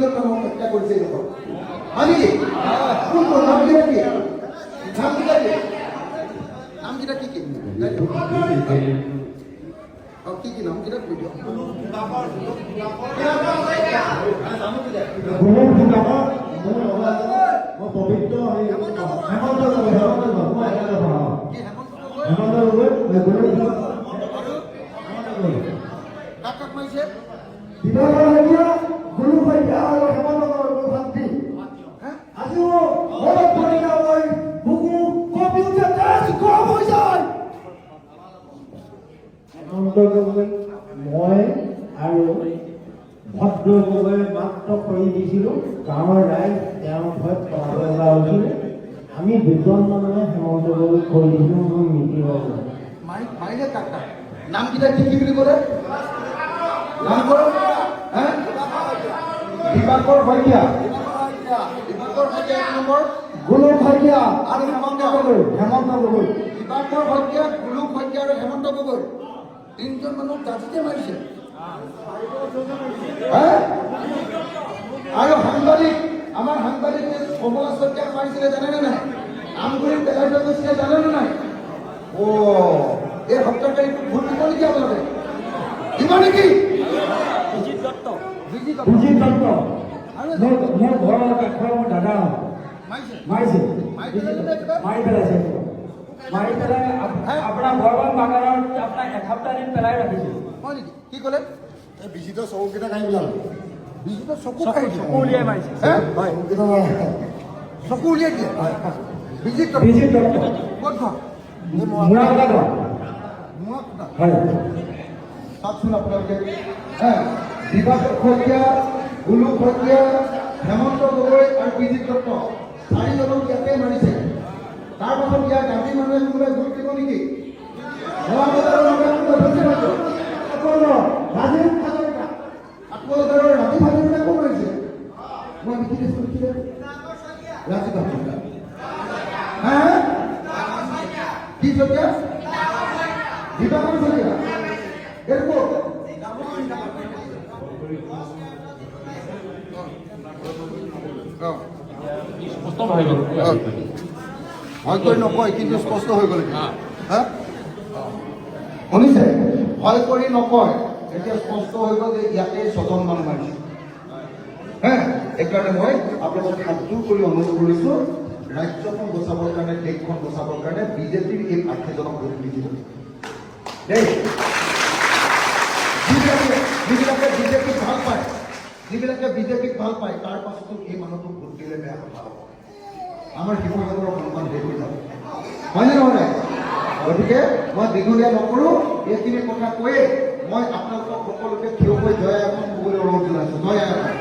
কেইজন মানুহক হত্যা কৰিছে এই লোকৰ আমি কোন নামকেইটা কি নামকেইটা কি নামকেইটা কি কি কি কি নামকেইটা কৈ দিয়ক পবিত্ৰ হেমন্ত কাক কাক মাৰিছে মই আৰু ভদ্ৰ গগৈ মাত্ৰ কৰি দিছিলোঁ গাঁৱৰ ৰাইজ তেওঁৰ ভয়ত পলাব লগা হৈছিল আমি দুজন মানুহে হেমন্ত গগৈ কৰি দিছিলোঁ মোৰ মিটিং মাৰিলে কাক কাক নামকেইটা কি কি বুলি ক'লে নাম কৰ দিবাকৰ শইকীয়া এক নম্বৰ গোলোক শইকীয়া আৰু হেমন্ত গগৈ দিবাকৰ শইকীয়া গোলোক শইকীয়া আৰু হেমন্ত গগৈ তিনিজন মানুহ জাতিতে মাৰিছে আৰু সাংবাদিক আমাৰ সাংবাদিক কমলা শইকীয়াক মাৰিছিলে জানেনে নাই আমগুৰি পেলাই থৈ গৈছিলে জানেনে নাই এই হত্যাকাৰীটোক ভোট দিব নেকি আপোনালোকে দিব নেকি বিজিত দত্ত মোৰ ঘৰৰ কাষৰ মোৰ দাদা মাৰি পেলাইছে আপোনাৰ বৰবান বাগানত আপোনাৰ এসপ্তাহ দিন পেলাই ৰাখিছিল হয় নেকি কি ক'লে বিজিতৰ চকুকেইটা খাই পেলালে বিজিতৰ চকু উলিয়াই মাৰিছে চকু উলিয়াই দিয়ে বিজিত দত্ত ক'ত ঘৰ চাওকচোন আপোনালোকে দিবাকৰ শইকীয়া গোলোক শইকীয়া হেমন্ত গগৈ আৰু বিজিত দত্ত চাৰিজনক ইয়াতে মাৰিছে তাৰ পাছত ইয়াত গান্ধী মানুহে কোনোবাই ভোট দিব নেকি ৰাজীৱ হাজৰিকা কোন মাৰিছে মই বিকিৰিছো ৰাজীৱ হাজৰিকা কি শইকীয়া দিবাকৰ শইকীয়া এৰপৰ ভয় নকয় কিন্তু স্পষ্ট হৈ গ'ল শুনিছে ভয় কৰি নকয় এতিয়া স্পষ্ট হৈ গ'ল যে ইয়াতে ছজন মানুহ মাৰিছে সেইকাৰণে মই আপোনালোকক হাতযোৰ কৰি অনুৰোধ কৰিছোঁ ৰাজ্যখন বচাবৰ কাৰণে দেশখন বচাবৰ কাৰণে বিজেপিৰ এই প্ৰাৰ্থীজনক ভোট দি দিব দেই যিবিলাকে বিজেপিক ভাল পায় তাৰ পাছতো এই মানুহটোক ভোট দিলে বেয়া কথা হ'ব আমাৰ শিৱসাগৰৰ সন্মান শেষ হৈ যাব হয়নে নহয় গতিকে মই দীঘলীয়া নকৰোঁ এইখিনি কথা কৈয়ে মই আপোনালোকক সকলোকে থিয় হৈ জয় আইঅসম ক'বলৈ অনুৰোধ জনাইছোঁ জয় আইঅসম